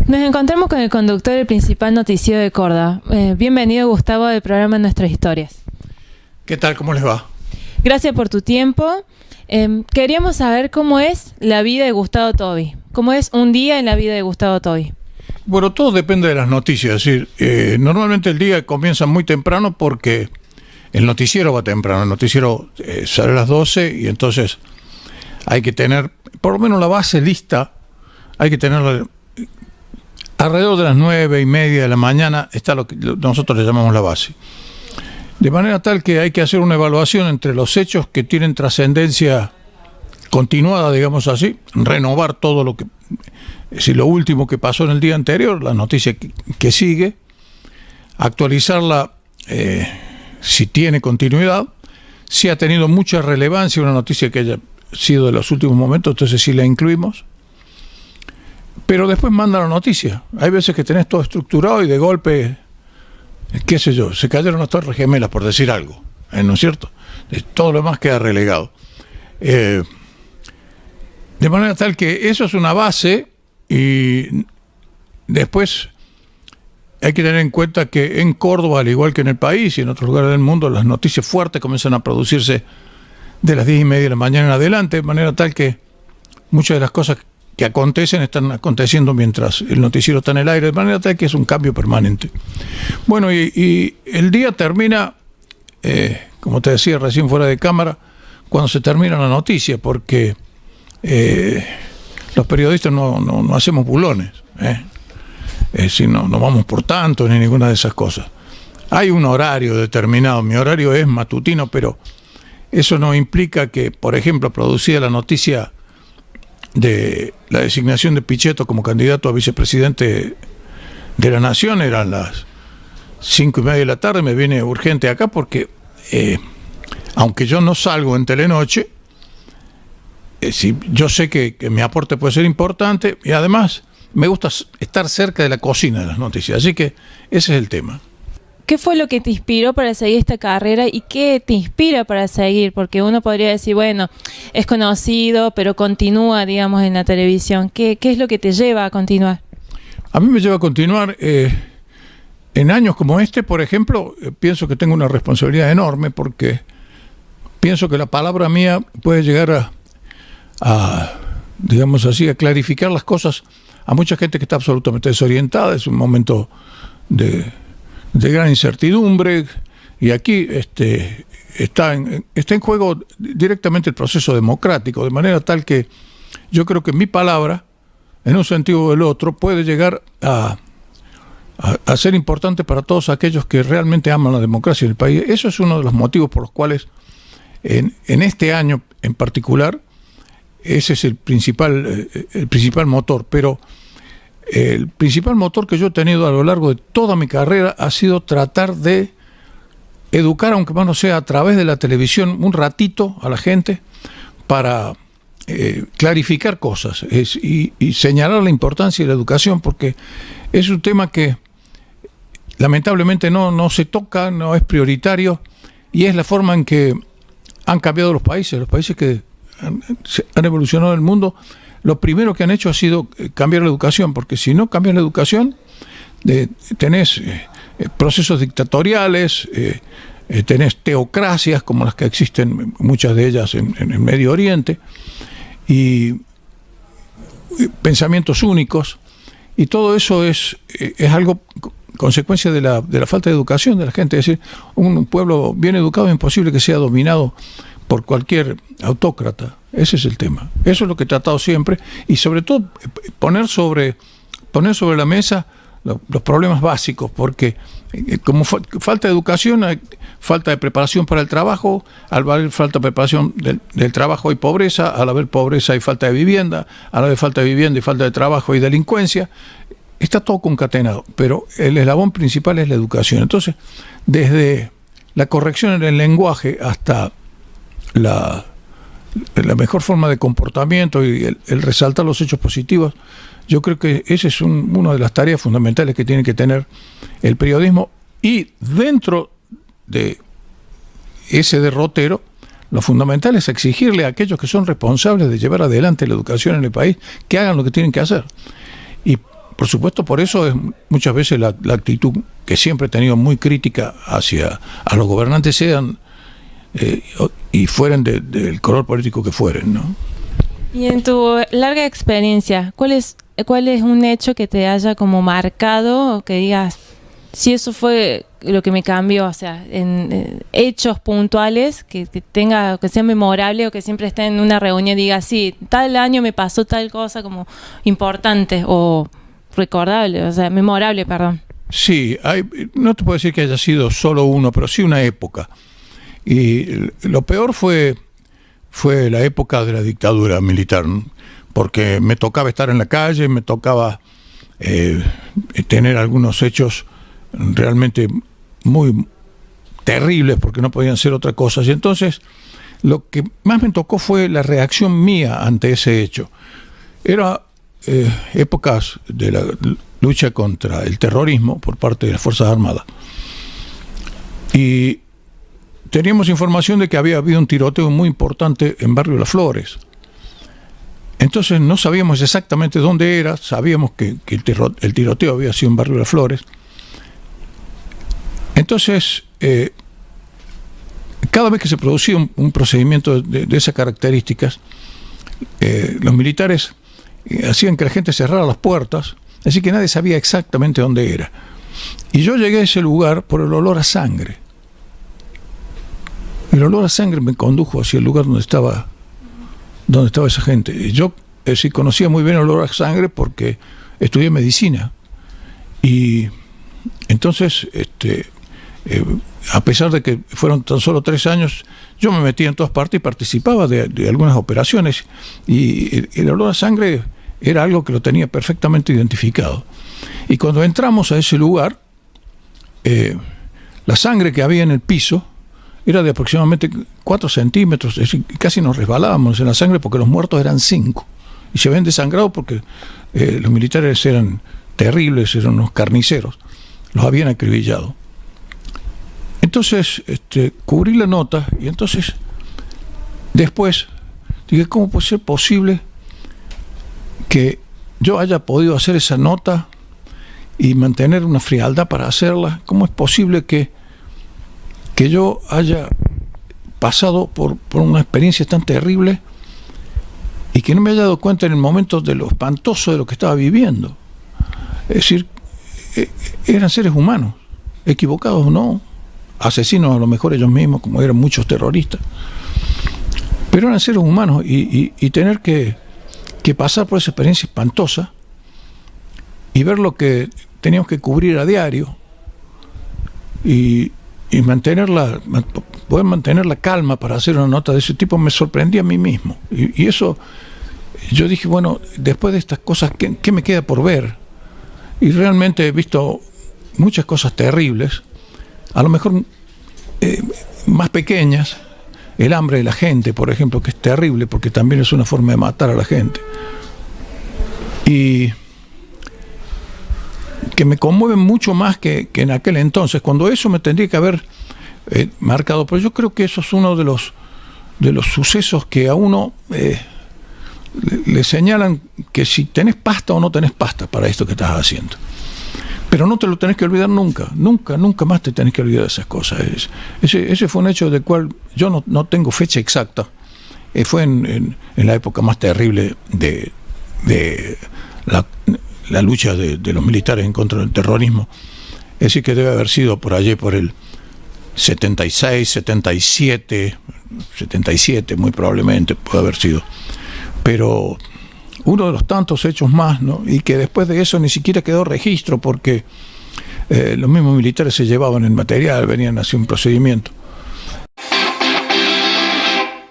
Nos encontramos con el conductor del principal noticiero de Córdoba. Bienvenido, Gustavo, del programa Nuestras Historias. ¿Qué tal? ¿Cómo les va? Gracias por tu tiempo. Queríamos saber cómo es la vida de Gustavo Tobi. ¿Cómo es un día en la vida de Gustavo Tobi? Bueno, todo depende de las noticias. Es decir, normalmente el día comienza muy temprano porque el noticiero va temprano. El noticiero sale a las 12 y entonces hay que tener, por lo menos la base lista, hay que tenerla alrededor de las 9:30 de la mañana, está lo que nosotros le llamamos la base. De manera tal que hay que hacer una evaluación entre los hechos que tienen trascendencia continuada, digamos así, renovar todo lo que, si lo último que pasó en el día anterior, la noticia que sigue, actualizarla si tiene continuidad, si ha tenido mucha relevancia una noticia que haya sido de los últimos momentos, entonces sí la incluimos. Pero después manda la noticia. Hay veces que tenés todo estructurado y de golpe, qué sé yo, se cayeron las Torres Gemelas, por decir algo, ¿no es cierto? Todo lo demás queda relegado. De manera tal que eso es una base y después hay que tener en cuenta que en Córdoba, al igual que en el país y en otros lugares del mundo, las noticias fuertes comienzan a producirse de las 10:30 de la mañana en adelante, de manera tal que muchas de las cosas que acontecen están aconteciendo mientras el noticiero está en el aire, de manera tal que es un cambio permanente. Bueno, y el día termina, como te decía recién fuera de cámara, cuando se termina la noticia, porque los periodistas no hacemos bulones, si no vamos por tanto ni ninguna de esas cosas. Hay un horario determinado, mi horario es matutino, pero eso no implica que, por ejemplo, producida la noticia de la designación de Pichetto como candidato a vicepresidente de la Nación, eran las 5:30 de la tarde, me viene urgente acá porque, aunque yo no salgo en Telenoche, yo sé que mi aporte puede ser importante y además me gusta estar cerca de la cocina de las noticias, así que ese es el tema. ¿Qué fue lo que te inspiró para seguir esta carrera y qué te inspira para seguir? Porque uno podría decir, bueno, es conocido, pero continúa, digamos, en la televisión. ¿Qué es lo que te lleva a continuar? A mí me lleva a continuar, en años como este, por ejemplo, pienso que tengo una responsabilidad enorme porque pienso que la palabra mía puede llegar a digamos así, a clarificar las cosas a mucha gente que está absolutamente desorientada. Es un momento de gran incertidumbre y aquí está en juego directamente el proceso democrático, de manera tal que yo creo que mi palabra, en un sentido o el otro, puede llegar a ser importante para todos aquellos que realmente aman la democracia en el país. Eso es uno de los motivos por los cuales en este año en particular ese es el principal motor, pero el principal motor que yo he tenido a lo largo de toda mi carrera ha sido tratar de educar, aunque más no sea a través de la televisión, un ratito a la gente para clarificar cosas y señalar la importancia de la educación, porque es un tema que lamentablemente no se toca, no es prioritario, y es la forma en que han cambiado los países que han evolucionado el mundo. Lo primero que han hecho ha sido cambiar la educación, porque si no cambias la educación, tenés procesos dictatoriales, tenés teocracias como las que existen, muchas de ellas en el Medio Oriente, y pensamientos únicos, y todo eso es algo consecuencia de la falta de educación de la gente. Es decir, un pueblo bien educado es imposible que sea dominado por cualquier autócrata. Ese es el tema. Eso es lo que he tratado siempre, y sobre todo poner sobre la mesa los problemas básicos, porque como falta de educación, hay falta de preparación para el trabajo. Al haber falta de preparación del trabajo hay pobreza, al haber pobreza hay falta de vivienda, al haber falta de vivienda y falta de trabajo hay delincuencia. Está todo concatenado, pero el eslabón principal es la educación. Entonces, desde la corrección en el lenguaje hasta la mejor forma de comportamiento y el resaltar los hechos positivos, yo creo que esa es una de las tareas fundamentales que tiene que tener el periodismo, y dentro de ese derrotero, lo fundamental es exigirle a aquellos que son responsables de llevar adelante la educación en el país que hagan lo que tienen que hacer. Y por supuesto, por eso es muchas veces la actitud que siempre he tenido muy crítica hacia a los gobernantes, sean y fueren del color político que fueren, ¿no? Y en tu larga experiencia, ¿cuál es un hecho que te haya como marcado, o que digas, si eso fue lo que me cambió, o sea, en hechos puntuales que sea memorable, o que siempre esté en una reunión y diga, sí, tal año me pasó tal cosa como importante o recordable, o sea, memorable, perdón? Sí, no te puedo decir que haya sido solo uno, pero sí una época. Y lo peor fue la época de la dictadura militar, ¿no? Porque me tocaba estar en la calle, me tocaba tener algunos hechos realmente muy terribles, porque no podían ser otra cosa. Y entonces lo que más me tocó fue la reacción mía ante ese hecho. Era épocas de la lucha contra el terrorismo por parte de las Fuerzas Armadas. Y teníamos información de que había habido un tiroteo muy importante en Barrio Las Flores. Entonces no sabíamos exactamente dónde era, sabíamos que el tiroteo había sido en Barrio Las Flores. Entonces, cada vez que se producía un procedimiento de esas características, los militares hacían que la gente cerrara las puertas, así que nadie sabía exactamente dónde era. Y yo llegué a ese lugar por el olor a sangre. El olor a sangre me condujo hacia el lugar donde estaba esa gente. Y yo sí conocía muy bien el olor a sangre porque estudié medicina. Y entonces, a pesar de que fueron tan solo 3 años, yo me metía en todas partes y participaba de algunas operaciones. Y el olor a sangre era algo que lo tenía perfectamente identificado. Y cuando entramos a ese lugar, la sangre que había en el piso era de aproximadamente 4 centímetros, es decir, casi nos resbalábamos en la sangre porque los muertos eran 5. Y se habían desangrado porque los militares eran terribles, eran unos carniceros, los habían acribillado. Entonces, cubrí la nota y entonces, después, dije, ¿cómo puede ser posible que yo haya podido hacer esa nota y mantener una frialdad para hacerla? ¿Cómo es posible que yo haya pasado por una experiencia tan terrible y que no me haya dado cuenta en el momento de lo espantoso de lo que estaba viviendo? Es decir, eran seres humanos, equivocados o no, asesinos a lo mejor ellos mismos, como eran muchos terroristas, pero eran seres humanos y tener que pasar por esa experiencia espantosa y ver lo que teníamos que cubrir a diario y poder mantener la calma para hacer una nota de ese tipo, me sorprendía a mí mismo. Y eso, yo dije, bueno, después de estas cosas, ¿qué me queda por ver? Y realmente he visto muchas cosas terribles, a lo mejor más pequeñas, el hambre de la gente, por ejemplo, que es terrible porque también es una forma de matar a la gente. Y que me conmueven mucho más que en aquel entonces, cuando eso me tendría que haber marcado. Pero yo creo que eso es uno de los sucesos que a uno le señalan que si tenés pasta o no tenés pasta para esto que estás haciendo. Pero no te lo tenés que olvidar nunca, nunca más te tenés que olvidar de esas cosas. Ese fue un hecho del cual yo no tengo fecha exacta. Fue en la época más terrible de la lucha de los militares en contra del terrorismo. Es decir, que debe haber sido por allí, por el 76, 77 muy probablemente puede haber sido. Pero uno de los tantos hechos más, ¿no? Y que después de eso ni siquiera quedó registro porque los mismos militares se llevaban el material, venían a hacer un procedimiento.